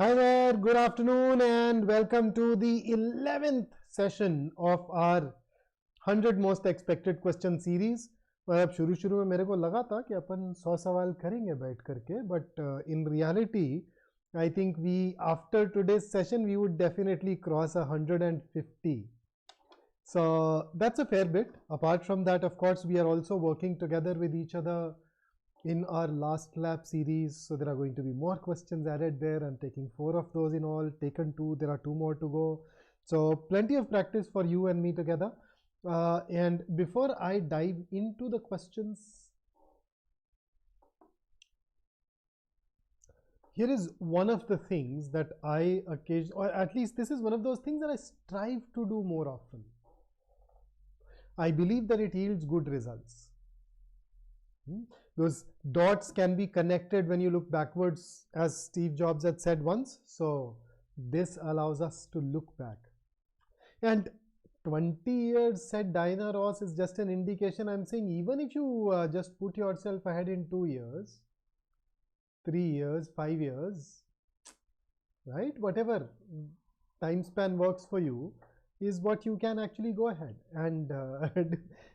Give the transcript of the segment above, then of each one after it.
Hi there, good afternoon and welcome to the 11th session of our 100 Most Expected Question series. और अब शुरू में मेरे को लगा था कि अपन 100 सवाल करेंगे बैठ करके, but in reality I think we after today's session we would definitely cross 150. So that's a fair bit. Apart from that, of course, we are also working together with each other in our last lab series. So there are going to be more questions added there. I'm taking 4 of those in all, taken 2, there are 2 more to go. So plenty of practice for you and me together. And before I dive into the questions, here is one of the things that I occasionally, or at least this is one of those things that I strive to do more often. I believe that it yields good results. Those dots can be connected when you look backwards, as Steve Jobs had said once. So this allows us to look back. And 20 years, said Diana Ross, is just an indication. I'm saying even if you just put yourself ahead in 2 years, 3 years, 5 years, right? Whatever time span works for you is what you can actually go ahead and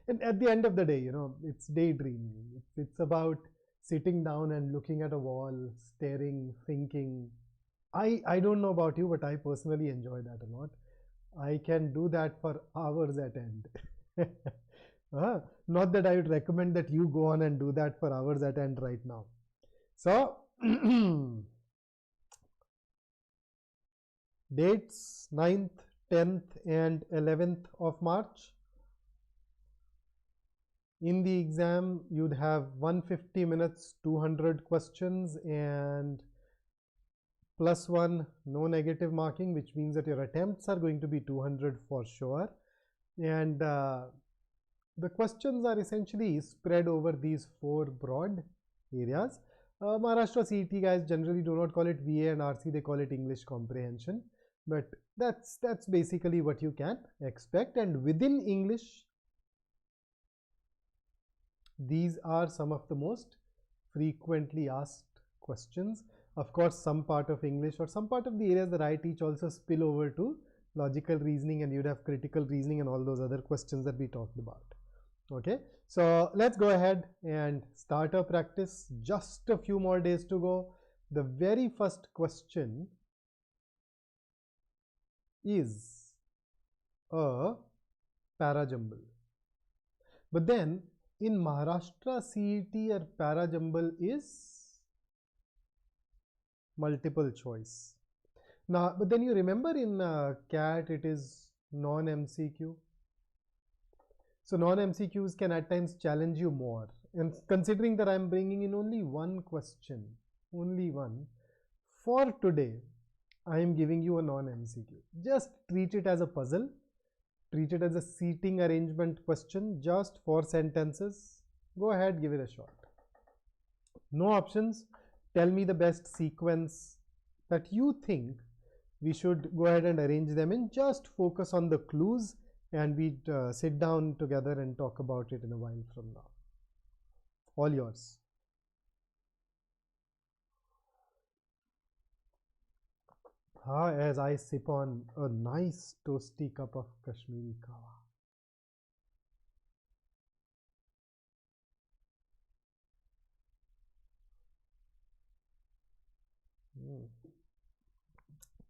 and at the end of the day, you know, it's daydreaming. It's about sitting down and looking at a wall, staring, thinking. I don't know about you, but I personally enjoy that a lot. I can do that for hours at end. Not that I would recommend that you go on and do that for hours at end right now. So dates 9th, 10th and 11th of March. In the exam, you'd have 150 minutes, 200 questions and +1 no negative marking, which means that your attempts are going to be 200 for sure. And the questions are essentially spread over these 4 broad areas. Maharashtra CET guys generally do not call it VA and RC, they call it English comprehension. But that's basically what you can expect. And within English, these are some of the most frequently asked questions. Of course, some part of English or some part of the areas that I teach also spill over to logical reasoning, and you'd have critical reasoning and all those other questions that we talked about. Okay, so let's go ahead and start our practice. Just a few more days to go. The very first question is a Parajumble. But then in Maharashtra CET, a Parajumble is multiple choice. Now, but then you remember in CAT it is non-MCQ. So non-MCQs can at times challenge you more. And considering that I'm bringing in only one question, only one, for today, I am giving you a non-MCQ. Just treat it as a puzzle. Treat it as a seating arrangement question, just 4 sentences. Go ahead, give it a shot. No options. Tell me the best sequence that you think we should go ahead and arrange them in. Just focus on the clues and we'd sit down together and talk about it in a while from now. All yours. As I sip on a nice toasty cup of Kashmiri kawa.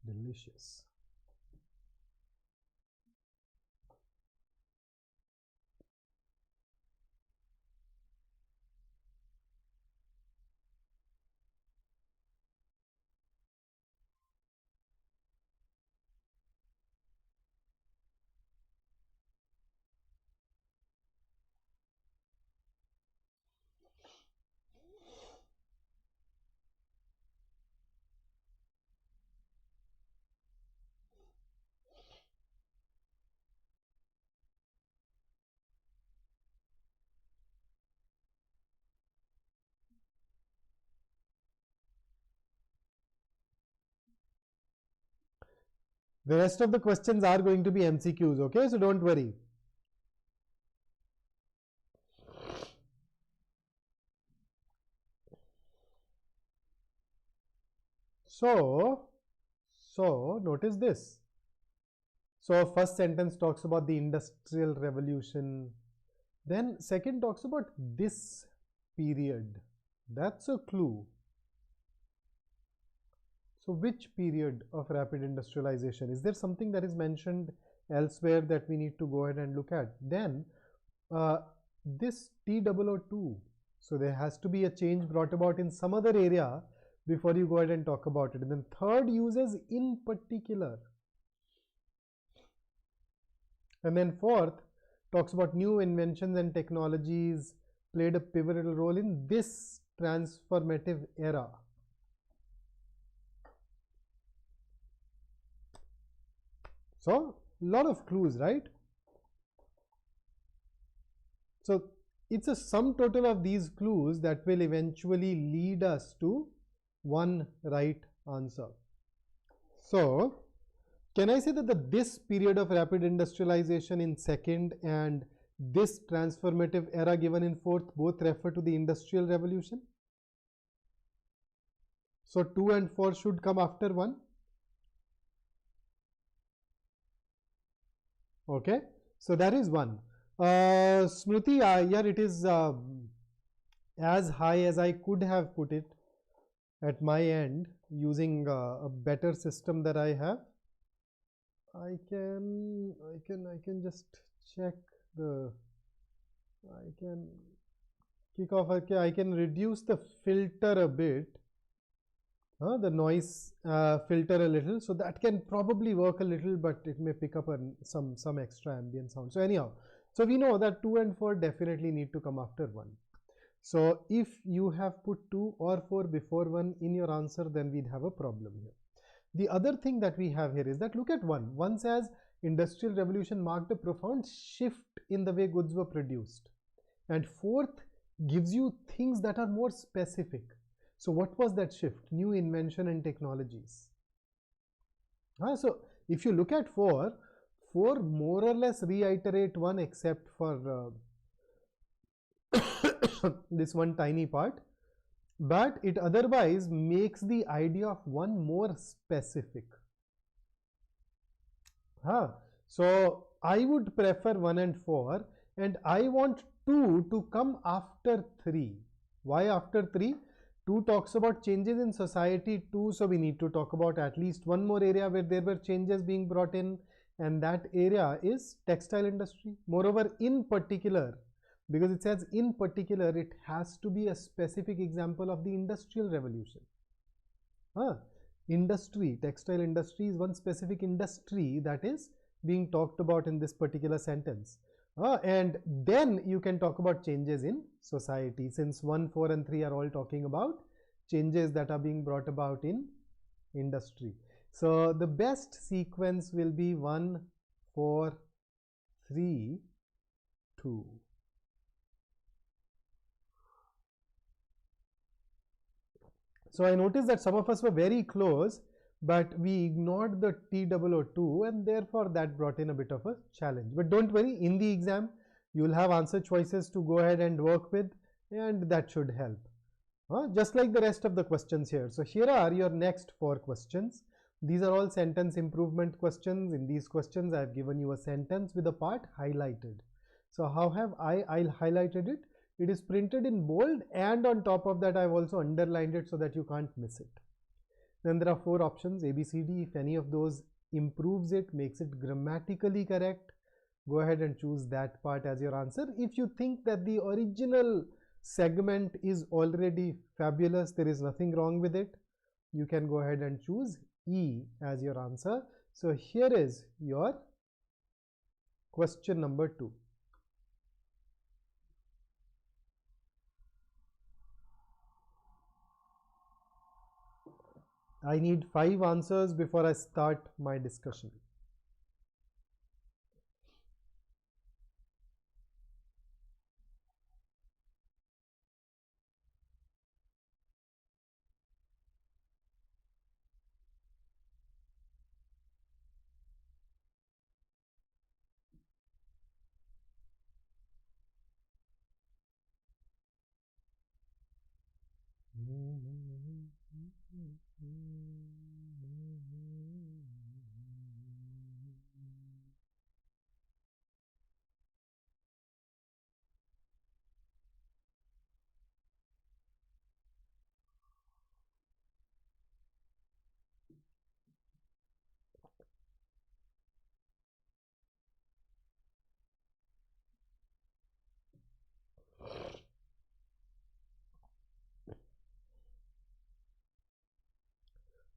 Delicious. The rest of the questions are going to be MCQs, okay? So don't worry. So So notice this. So first sentence talks about the Industrial Revolution. Then second talks about this period. That's a clue. So which period of rapid industrialization? Is there something that is mentioned elsewhere that we need to go ahead and look at? Then this T002. So there has to be a change brought about in some other area before you go ahead and talk about it. And then third uses in particular. And then fourth talks about new inventions and technologies played a pivotal role in this transformative era. So a lot of clues, right? So it's a sum total of these clues that will eventually lead us to one right answer. So can I say that this period of rapid industrialization in second and this transformative era given in fourth both refer to the Industrial Revolution? So 2 and 4 should come after 1. Okay, so that is one. Smriti, yeah, it is as high as I could have put it at my end using a better system that I have. I can just check the. I can kick off. Okay, I can reduce the filter a bit. The noise filter a little, so that can probably work a little, but it may pick up some extra ambient sound. So anyhow, so we know that 2 and 4 definitely need to come after 1. So if you have put 2 or 4 before 1 in your answer, then we'd have a problem here. The other thing that we have here is that look at 1. 1 says Industrial Revolution marked a profound shift in the way goods were produced, and fourth gives you things that are more specific. So what was that shift? New invention and technologies. So if you look at 4 more or less reiterate 1 except for this one tiny part, but it otherwise makes the idea of 1 more specific. So I would prefer 1 and 4, and I want 2 to come after 3. Why after 3? 2 talks about changes in society too, so we need to talk about at least one more area where there were changes being brought in, and that area is textile industry. Moreover, in particular, because it says in particular, it has to be a specific example of the Industrial Revolution. Industry, textile industry is one specific industry that is being talked about in this particular sentence. And then you can talk about changes in society, since 1, 4 and 3 are all talking about changes that are being brought about in industry. So the best sequence will be 1, 4, 3, 2. So I noticed that some of us were very close, but we ignored the T002, and therefore that brought in a bit of a challenge. But don't worry, in the exam you will have answer choices to go ahead and work with, and that should help. Just like the rest of the questions here. So here are your next 4 questions. These are all sentence improvement questions. In these questions I have given you a sentence with a part highlighted. So how have I highlighted it? It is printed in bold, and on top of that I have also underlined it so that you can't miss it. Then there are 4 options, A, B, C, D. If any of those improves it, makes it grammatically correct, go ahead and choose that part as your answer. If you think that the original segment is already fabulous, there is nothing wrong with it, you can go ahead and choose E as your answer. So here is your question number 2. I need 5 answers before I start my discussion.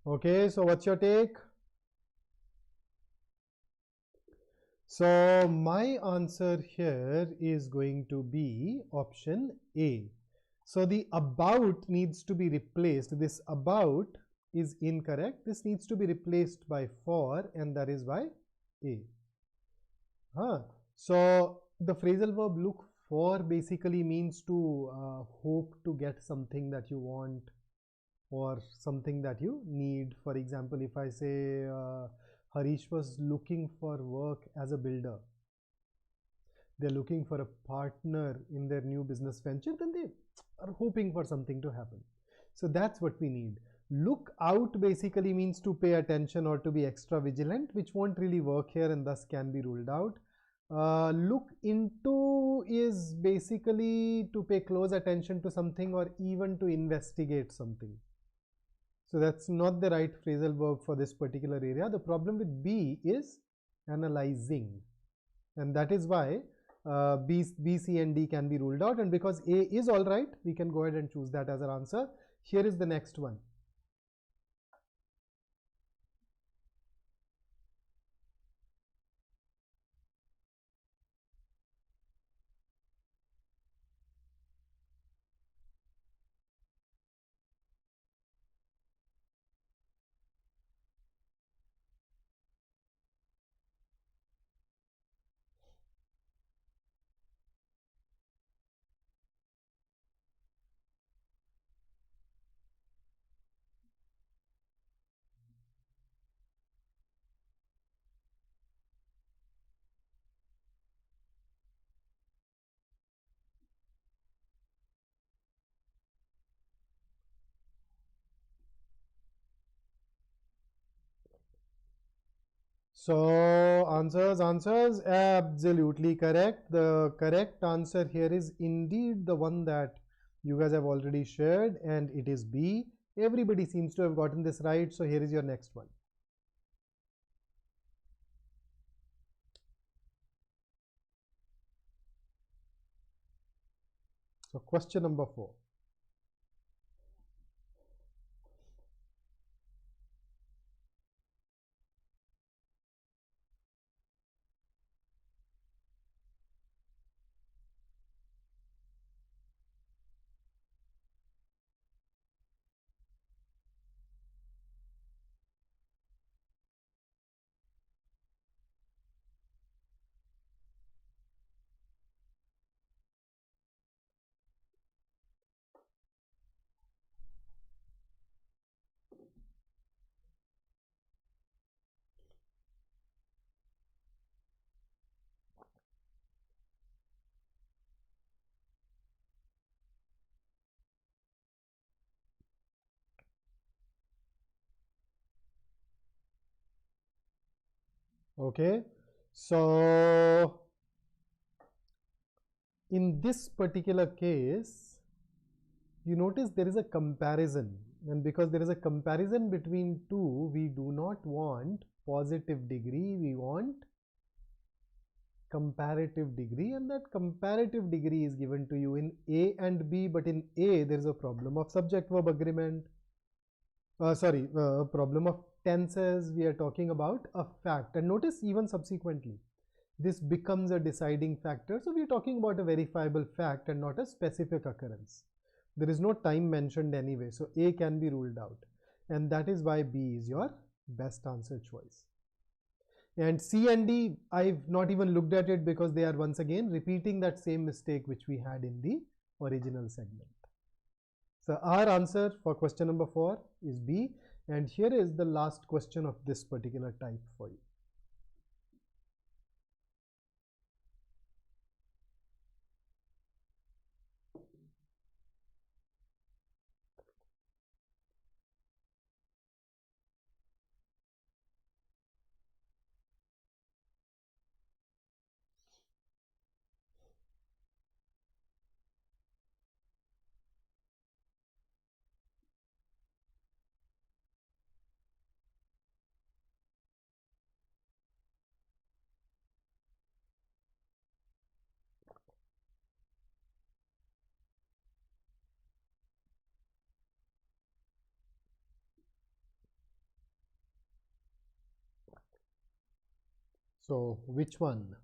Okay, so what's your take? So my answer here is going to be option A. So the about needs to be replaced. This about is incorrect. This needs to be replaced by for, and that is by A. So the phrasal verb look for basically means to hope to get something that you want or something that you need. For example, if I say Harish was looking for work as a builder, they're looking for a partner in their new business venture, then they are hoping for something to happen. So that's what we need. Look out basically means to pay attention or to be extra vigilant, which won't really work here and thus can be ruled out. Look into is basically to pay close attention to something or even to investigate something. So that's not the right phrasal verb for this particular area. The problem with B is analyzing, and that is why B, C and D can be ruled out, and because A is all right, we can go ahead and choose that as our answer. Here is the next one. So answers, absolutely correct. The correct answer here is indeed the one that you guys have already shared, and it is B. Everybody seems to have gotten this right. So here is your next one. So question number 4. Okay, so in this particular case, you notice there is a comparison, and because there is a comparison between two, we do not want positive degree, we want comparative degree, and that comparative degree is given to you in A and B, but in A there is a problem of subject verb agreement. Problem of tenses. We are talking about a fact, and notice even subsequently this becomes a deciding factor. So we are talking about a verifiable fact and not a specific occurrence. There is no time mentioned anyway, so A can be ruled out, and that is why B is your best answer choice. And C and D, I've not even looked at it because they are once again repeating that same mistake which we had in the original segment. So our answer for question number 4 is B, and here is the last question of this particular type for you. So which one?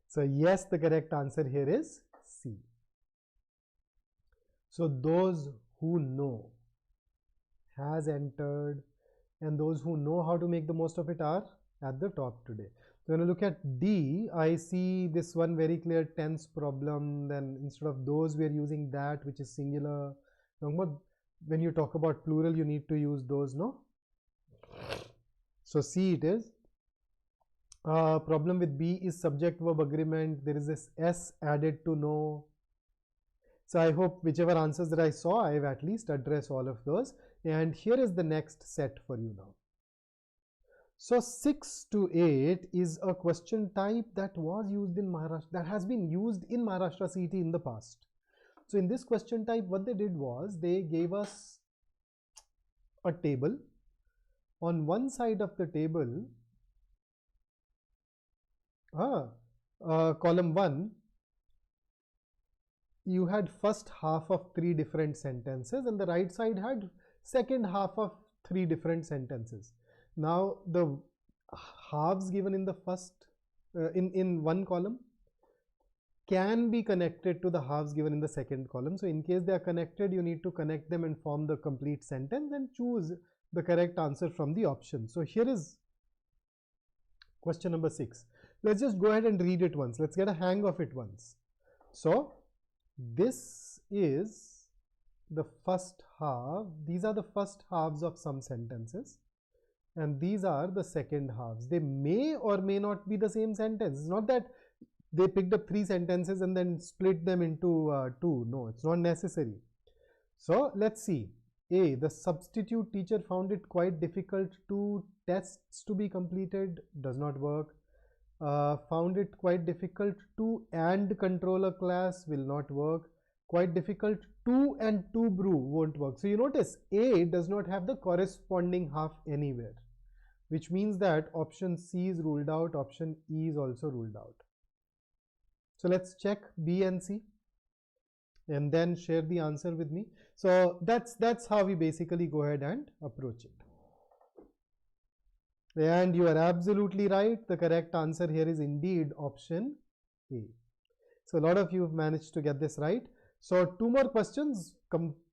So yes, the correct answer here is C. So those who know has entered, and those who know how to make the most of it are at the top today. So when I look at D, I see this one very clear tense problem. Then instead of those, we are using that, which is singular. When you talk about plural, you need to use those, no? So C it is. Problem with B is subject verb agreement. There is this S added to know. So I hope whichever answers that I saw, I have at least addressed all of those. And here is the next set for you now. So 6 to 8 is a question type that was used in Maharashtra, that has been used in Maharashtra CET in the past. So in this question type, what they did was they gave us a table. On one side of the table, column 1, you had first half of 3 different sentences, and the right side had second half of 3 different sentences. Now the halves given in the first in one column can be connected to the halves given in the second column. So in case they are connected, you need to connect them and form the complete sentence and choose the correct answer from the option. So here is question number 6. Let's just go ahead and read it once. Let's get a hang of it once. So this is the first half. These are the first halves of some sentences, and these are the second halves. They may or may not be the same sentence. It's not that they picked up 3 sentences and then split them into 2. No, it's not necessary. So let's see. A, the substitute teacher found it quite difficult to tests to be completed. Does not work. Found it quite difficult to and control a class. Will not work. Quite difficult to and to brew won't work. So you notice A does not have the corresponding half anywhere, which means that option C is ruled out, option E is also ruled out. So let's check B and C and then share the answer with me. So that's how we basically go ahead and approach it. And you are absolutely right. The correct answer here is indeed option A. So a lot of you have managed to get this right. So 2 more questions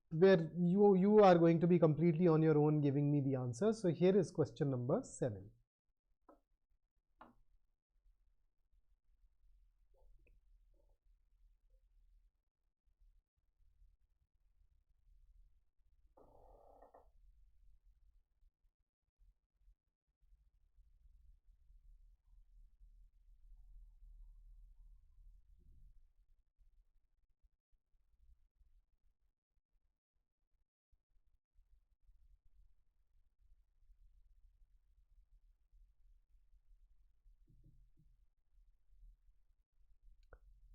where you are going to be completely on your own giving me the answer. So here is question number 7.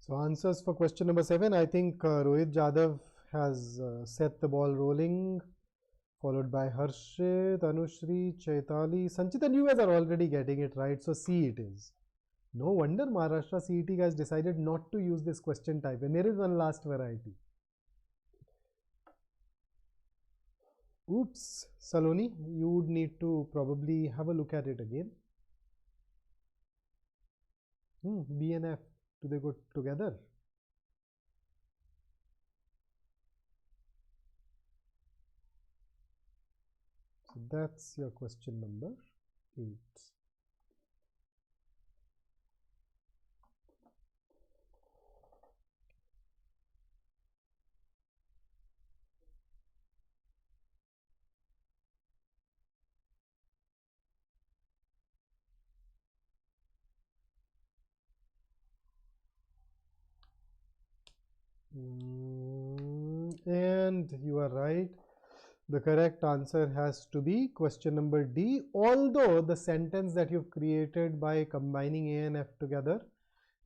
So answers for question number 7. I think Rohit Jadhav has set the ball rolling, followed by Harshit, Anushri, Chaitali, Sanchit, and you guys are already getting it right. So C it is. No wonder Maharashtra CET guys decided not to use this question type. And there is one last variety. Oops, Saloni, you would need to probably have a look at it again. B and F, do they go together? So that's your question number 8. And you are right. The correct answer has to be question number D, although the sentence that you've created by combining A and F together,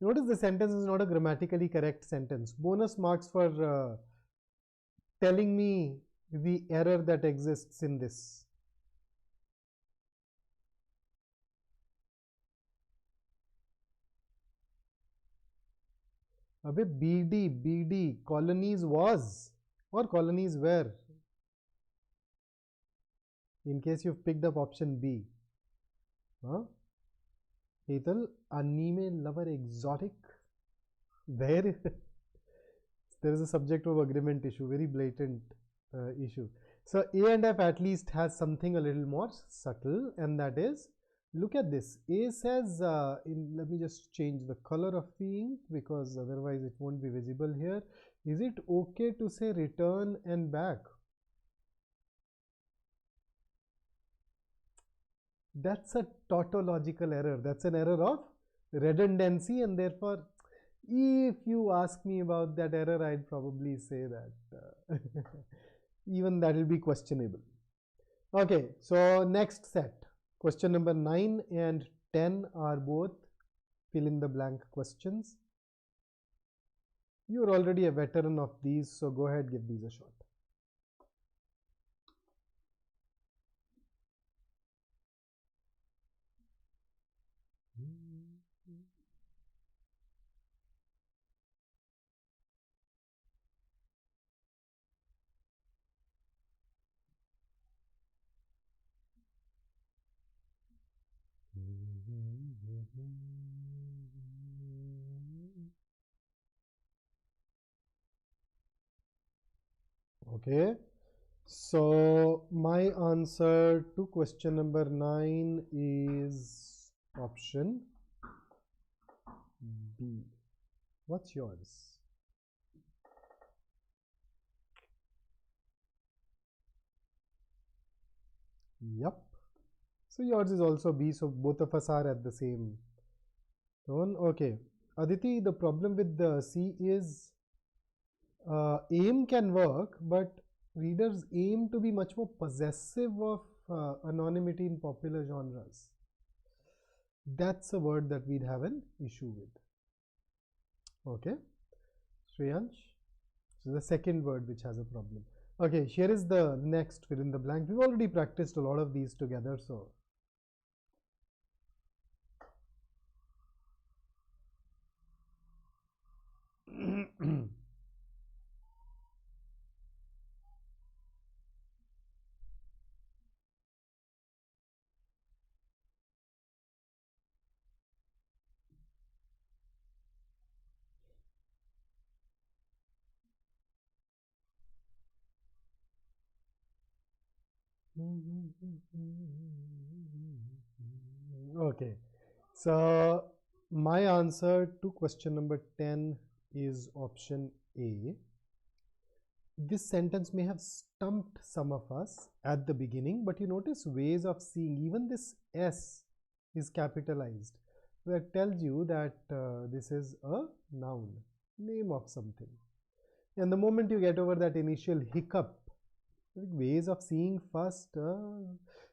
notice the sentence is not a grammatically correct sentence. Bonus marks for telling me the error that exists in this. Abhi BD, colonies was or colonies were. In case you've picked up option B. Huh? Hetal, anime lover exotic. There, there is a subject of agreement issue, very blatant issue. So A and F at least has something a little more subtle, and that is, look at this. A says, let me just change the color of the ink because otherwise it won't be visible here. Is it okay to say return and back? That's a tautological error. That's an error of redundancy, and therefore, if you ask me about that error, I'd probably say that even that will be questionable. Okay, so next set. Question number 9 and 10 are both fill in the blank questions. You're already a veteran of these, so go ahead, give these a shot. Okay, so my answer to question number 9 is option B. What's yours? Yep. So yours is also B, so both of us are at the same tone. Okay. Aditi, the problem with the C is aim can work, but readers aim to be much more possessive of anonymity in popular genres. That's a word that we'd have an issue with. Okay. Shreyansh. So the second word which has a problem. Okay, here is the next fill in the blank. We've already practiced a lot of these together, so okay. So my answer to question number 10 is option A. This sentence may have stumped some of us at the beginning, but you notice ways of seeing, even this S is capitalized. So that tells you that this is a noun, name of something. And the moment you get over that initial hiccup, ways of seeing first,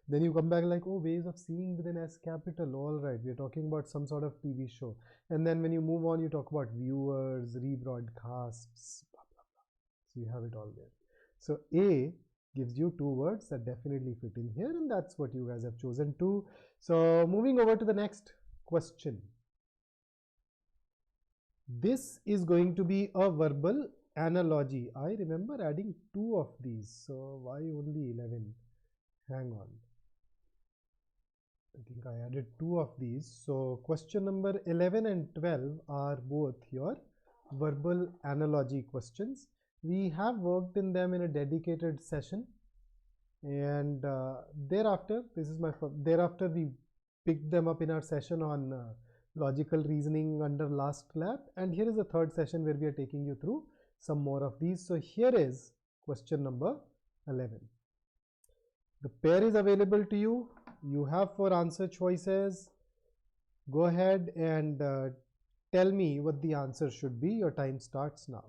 then you come back like, oh, ways of seeing with an S capital. All right, we're talking about some sort of TV show. And then when you move on, you talk about viewers, rebroadcasts, blah, blah, blah. So you have it all there. So A gives you two words that definitely fit in here, and that's what you guys have chosen too. So moving over to the next question. This is going to be a verbal analogy. I remember adding 2 of these, so why only 11? Hang on. I think I added 2 of these. So question number 11 and 12 are both your verbal analogy questions. We have worked in them in a dedicated session, and thereafter we picked them up in our session on logical reasoning under last lab, and here is the third session where we are taking you through some more of these. So here is question number 11. The pair is available to you. You have 4 answer choices. Go ahead and tell me what the answer should be. Your time starts now.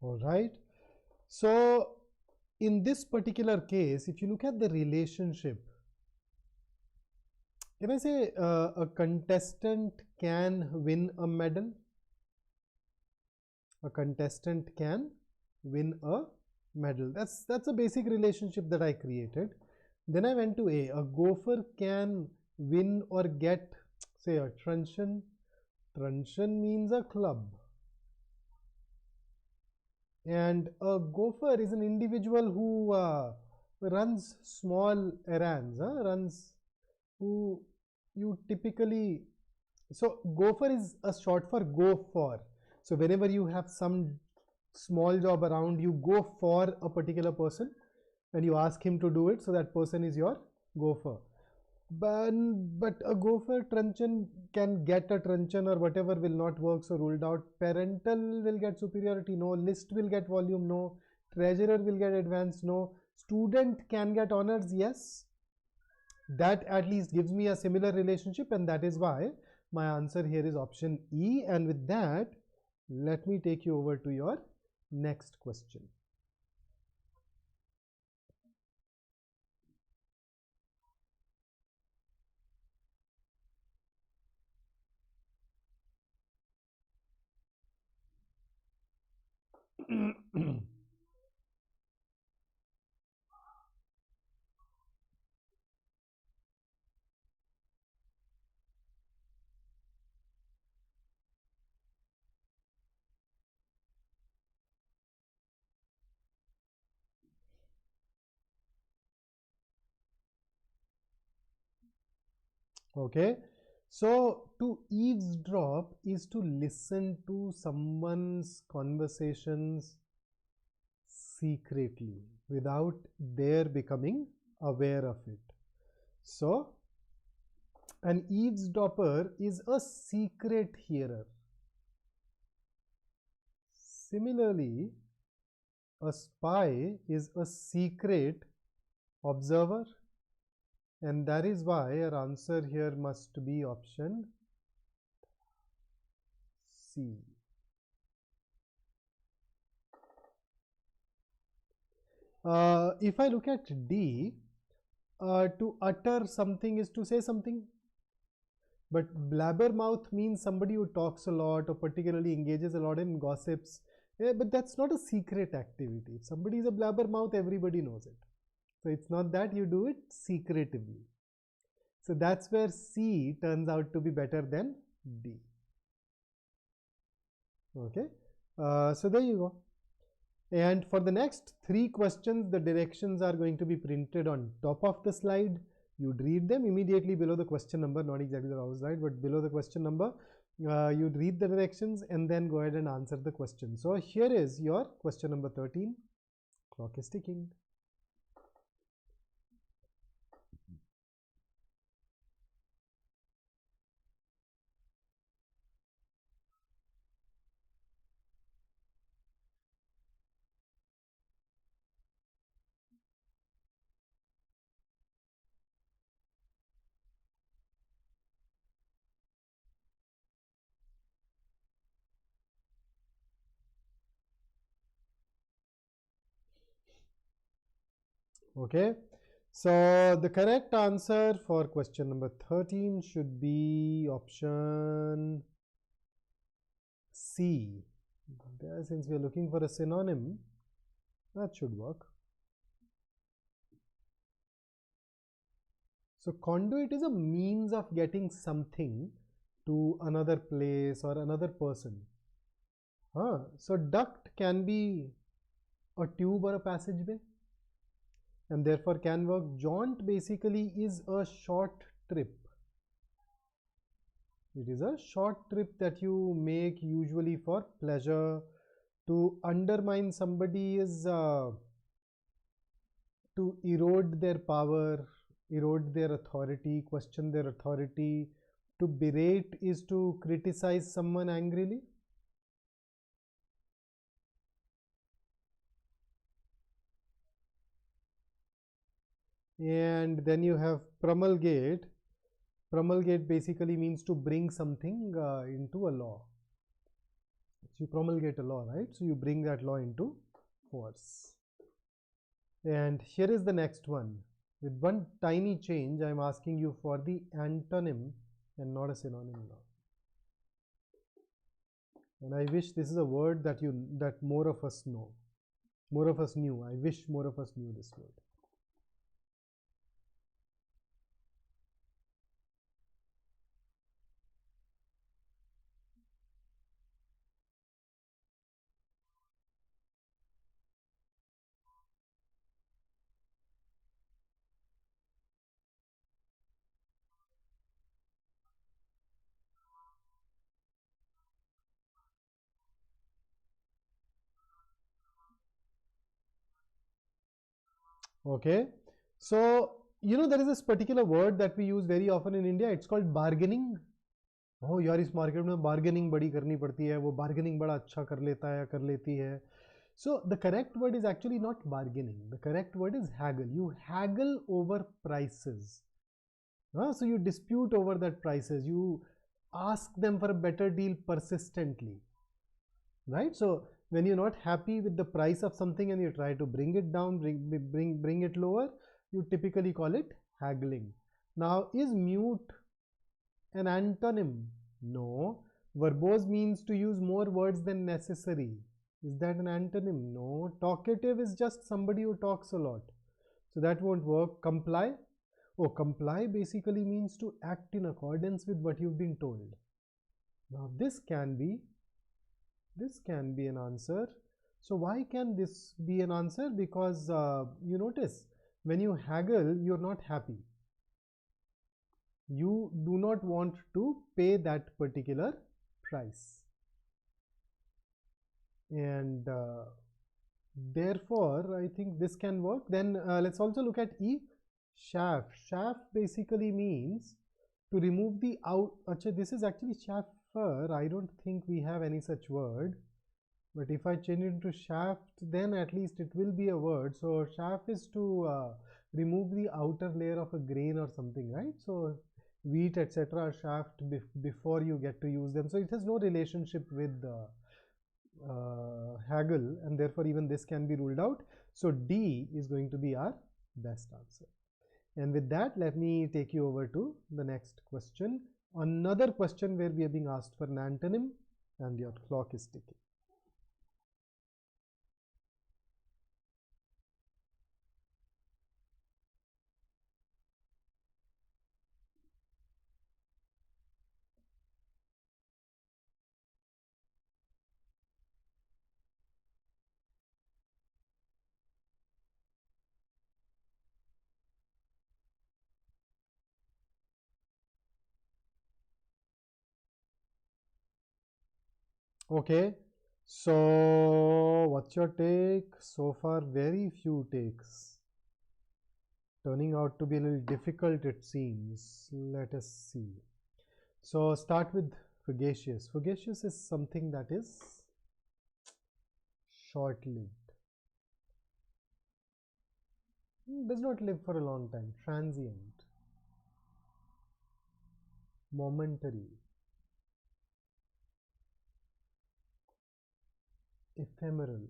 All right. So in this particular case, if you look at the relationship, can I say a contestant can win a medal? A contestant can win a medal. That's a basic relationship that I created. Then I went to A. A gopher can win or get, say, a truncheon. Truncheon means a club. And a gopher is an individual who runs small errands, who you typically, so gopher is a short for go for. So whenever you have some small job around, you go for a particular person and you ask him to do it, so that person is your gopher. But a gopher truncheon can get a truncheon or whatever will not work, so ruled out. Parental will get superiority, no. List will get volume, no. Treasurer will get advanced, no. Student can get honors, yes. That at least gives me a similar relationship, and that is why my answer here is option E. And with that, let me take you over to your next question. Okay, so to eavesdrop is to listen to someone's conversations secretly without their becoming aware of it. So an eavesdropper is a secret hearer. Similarly, a spy is a secret observer, and that is why our answer here must be option C. If I look at D, to utter something is to say something, but blabbermouth means somebody who talks a lot or particularly engages a lot in gossips. Yeah, but that's not a secret activity. If somebody is a blabbermouth, everybody knows it. So it's not that, you do it secretively. So that's where C turns out to be better than D. Okay, so there you go. And for the next 3 questions, the directions are going to be printed on top of the slide. You'd read them immediately below the question number, not exactly the house slide, but below the question number. You'd read the directions and then go ahead and answer the question. So here is your question number 13. Clock is ticking. Okay, so the correct answer for question number 13 should be option C. Since we are looking for a synonym, that should work. So conduit is a means of getting something to another place or another person. So duct can be a tube or a passageway, and therefore can work. Jaunt basically is a short trip. It is a short trip that you make usually for pleasure. To undermine somebody is to erode their power, erode their authority, question their authority. To berate is to criticize someone angrily. And then you have promulgate. Promulgate basically means to bring something into a law. So you promulgate a law, right? So you bring that law into force. And here is the next one. With one tiny change, I am asking you for the antonym and not a synonym now. And I wish this is a word that more of us know. More of us knew. I wish more of us knew this word. Okay, so there is this particular word that we use very often in India. It's called bargaining. Oh यार इस market में bargaining बड़ी करनी पड़ती है, वो bargaining बड़ा अच्छा कर लेता है या कर लेती है. So the correct word is actually not bargaining. The correct word is haggle. You haggle over prices. So you dispute over that prices. You ask them for a better deal persistently, right? So when you're not happy with the price of something and you try to bring it down, bring it lower, you typically call it haggling. Now, is mute an antonym? No. Verbose means to use more words than necessary. Is that an antonym? No. Talkative is just somebody who talks a lot, so that won't work. Comply? Oh, comply basically means to act in accordance with what you've been told. Now this can be an answer. So why can this be an answer? Because you notice when you haggle, you're not happy. You do not want to pay that particular price, and therefore I think this can work. Then let's also look at E. Shaft. Shaft basically means to remove the out. Achha, this is actually chaffer. I don't think we have any such word. But if I change it into shaft, then at least it will be a word. So shaft is to remove the outer layer of a grain or something, right? So wheat, etc. shaft before you get to use them. So it has no relationship with haggle, and therefore even this can be ruled out. So D is going to be our best answer. And with that, let me take you over to the next question. Another question where we are being asked for an antonym, and your clock is ticking. Okay, so what's your take? So far, very few takes. Turning out to be a little difficult, it seems. Let us see. So start with fugacious. Fugacious is something that is short-lived. Does not live for a long time. Transient. Momentary. Ephemeral.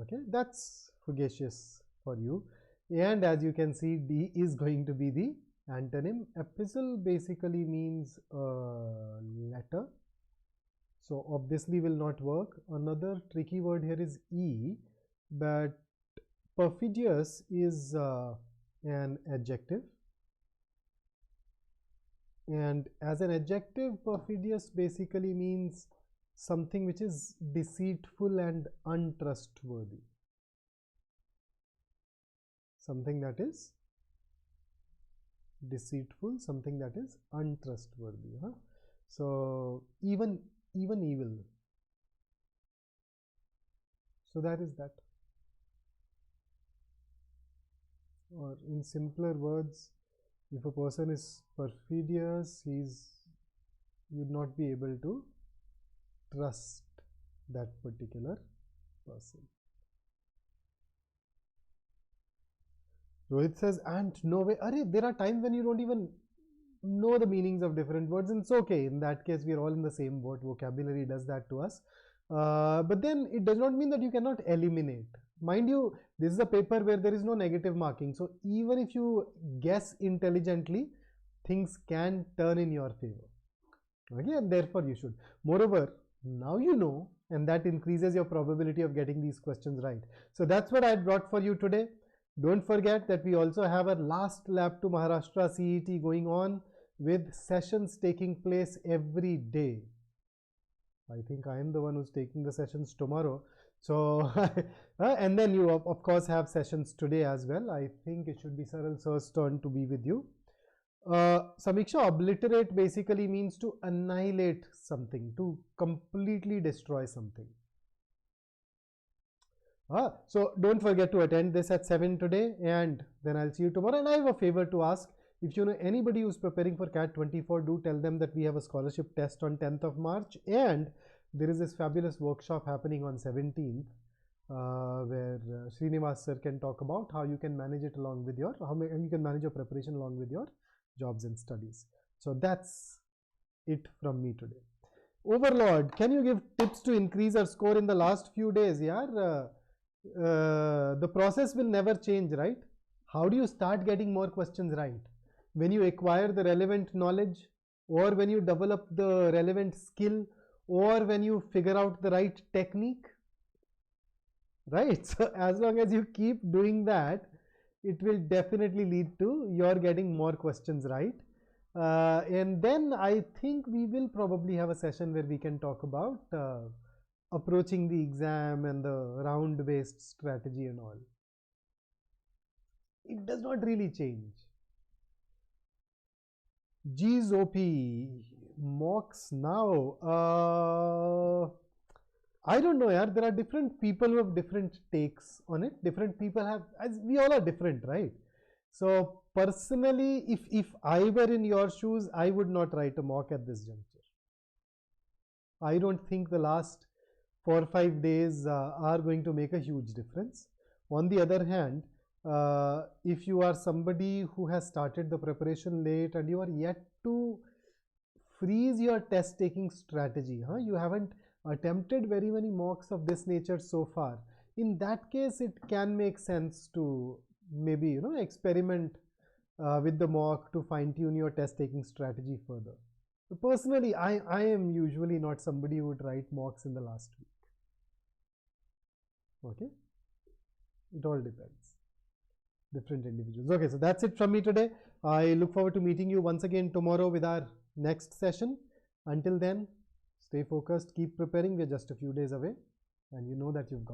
Okay, that's fugacious for you. And as you can see, D is going to be the antonym. Epistle basically means a letter, so obviously will not work. Another tricky word here is E, but perfidious is an adjective, and as an adjective, perfidious basically means something which is deceitful and untrustworthy. Something that is deceitful, something that is untrustworthy. So even evil. So that is that. Or in simpler words, if a person is perfidious, you'd not be able to trust that particular person. Rohit says, and no way. Arey, there are times when you don't even know the meanings of different words, and it's okay. In that case, we are all in the same boat. Vocabulary does that to us. But then it does not mean that you cannot eliminate. Mind you, this is a paper where there is no negative marking. So even if you guess intelligently, things can turn in your favor. Okay, and therefore you should. Moreover, now you know, and that increases your probability of getting these questions right. So that's what I brought for you today. Don't forget that we also have a last lap to Maharashtra CET going on with sessions taking place every day. I think I am the one who's taking the sessions tomorrow. So, and then you of course have sessions today as well. I think it should be Saral Sir's turn to be with you. Samiksha, obliterate basically means to annihilate something, to completely destroy something. So don't forget to attend this at 7 today, and then I'll see you tomorrow. And I have a favor to ask. If you know anybody who's preparing for CAT 24, do tell them that we have a scholarship test on 10th of March, and there is this fabulous workshop happening on 17th, where Srinivas sir can talk about how you can manage it along with your, how you can manage your preparation along with your jobs and studies. So that's it from me today. Overlord, can you give tips to increase our score in the last few days? Yeah, the process will never change, right? How do you start getting more questions right? When you acquire the relevant knowledge, or when you develop the relevant skill, or when you figure out the right technique, right? So as long as you keep doing that, it will definitely lead to your getting more questions right. And then I think we will probably have a session where we can talk about approaching the exam and the round based strategy and all. It does not really change. G's OP mocks now. I don't know, yaar. There are different people who have different takes on it. Different people have, as we all are different, right? So personally, if I were in your shoes, I would not write a mock at this juncture. I don't think the last 4 or 5 days are going to make a huge difference. On the other hand, if you are somebody who has started the preparation late and you are yet to freeze your test taking strategy, you haven't attempted very many mocks of this nature so far, in that case it can make sense to maybe experiment with the mock to fine-tune your test taking strategy further. So personally, I am usually not somebody who would write mocks in the last week. Okay, it all depends, different individuals. Okay, so that's it from me today. I look forward to meeting you once again tomorrow with our next session. Until then, stay focused, keep preparing. We're just a few days away, and you know that you've got